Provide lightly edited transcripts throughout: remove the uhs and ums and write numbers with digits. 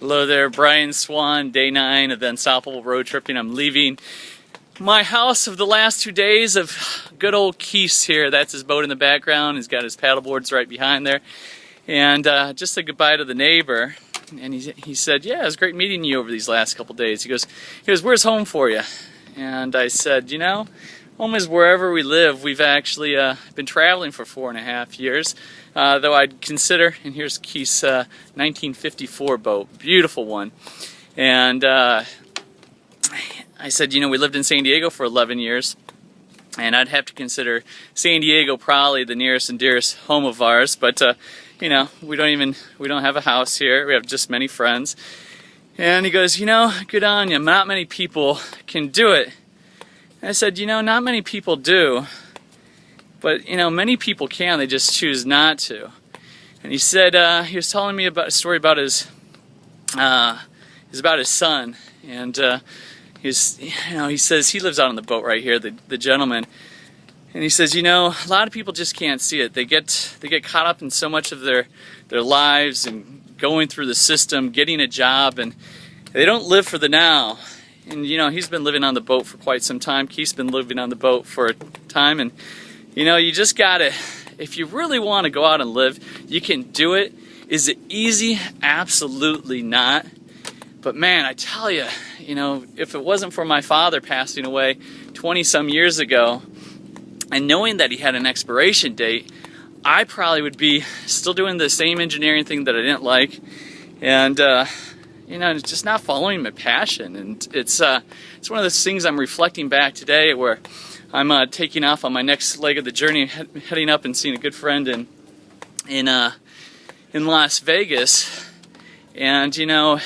Hello there, Brian Swan, day 9 of the Unstoppable Road Tripping. I'm leaving my house of the last 2 days of good old Keith here. That's his boat in the background. He's got his paddle boards right behind there. And just said goodbye to the neighbor. And he said, yeah, it was great meeting you over these last couple days. He goes, where's home for you? And I said, you know, home is wherever we live. We've actually been traveling for 4.5 years. Though I'd consider, and here's Keith's 1954 boat, beautiful one. And I said, you know, we lived in San Diego for 11 years, and I'd have to consider San Diego probably the nearest and dearest home of ours. But you know, we don't have a house here. We have just many friends. And he goes, you know, good on you. Not many people can do it. And I said, you know, not many people do. But, you know, many people can, they just choose not to. And he said, he was telling me about a story about his son. And he says he lives out on the boat right here, the gentleman. And he says, you know, a lot of people just can't see it. They get caught up in so much of their lives and going through the system, getting a job, and they don't live for the now. And, you know, he's been living on the boat for quite some time. Keith's been living on the boat for a time, and you know, you just gotta, if you really want to go out and live, you can do it. Is it easy? Absolutely not. But man, I tell you, you know, if it wasn't for my father passing away 20-some years ago, and knowing that he had an expiration date, I probably would be still doing the same engineering thing that I didn't like, and you know, just not following my passion. And it's one of those things I'm reflecting back today where I'm taking off on my next leg of the journey, heading up and seeing a good friend in Las Vegas. And you know,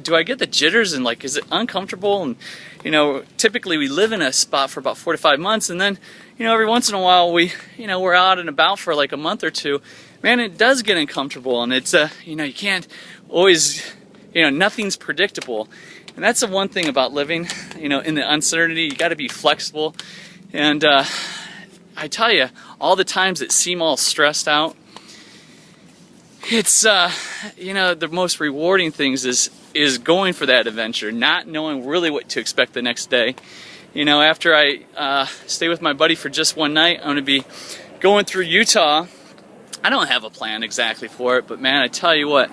do I get the jitters and like, is it uncomfortable? And you know, typically we live in a spot for about 4 to 5 months, and then you know, every once in a while we're out and about for like a month or two. Man, it does get uncomfortable, and it's you know, you can't always, you know, nothing's predictable. And that's the one thing about living, you know, in the uncertainty. You got to be flexible. And I tell you, all the times that seem all stressed out, it's you know, the most rewarding things is going for that adventure, not knowing really what to expect the next day. You know, after I stay with my buddy for just one night, I'm going to be going through Utah. I don't have a plan exactly for it, but man, I tell you what,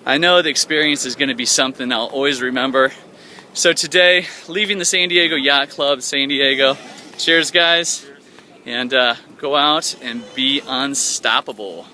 I know the experience is going to be something I'll always remember. So today, leaving the San Diego Yacht Club, San Diego. Cheers, guys, and go out and be unstoppable.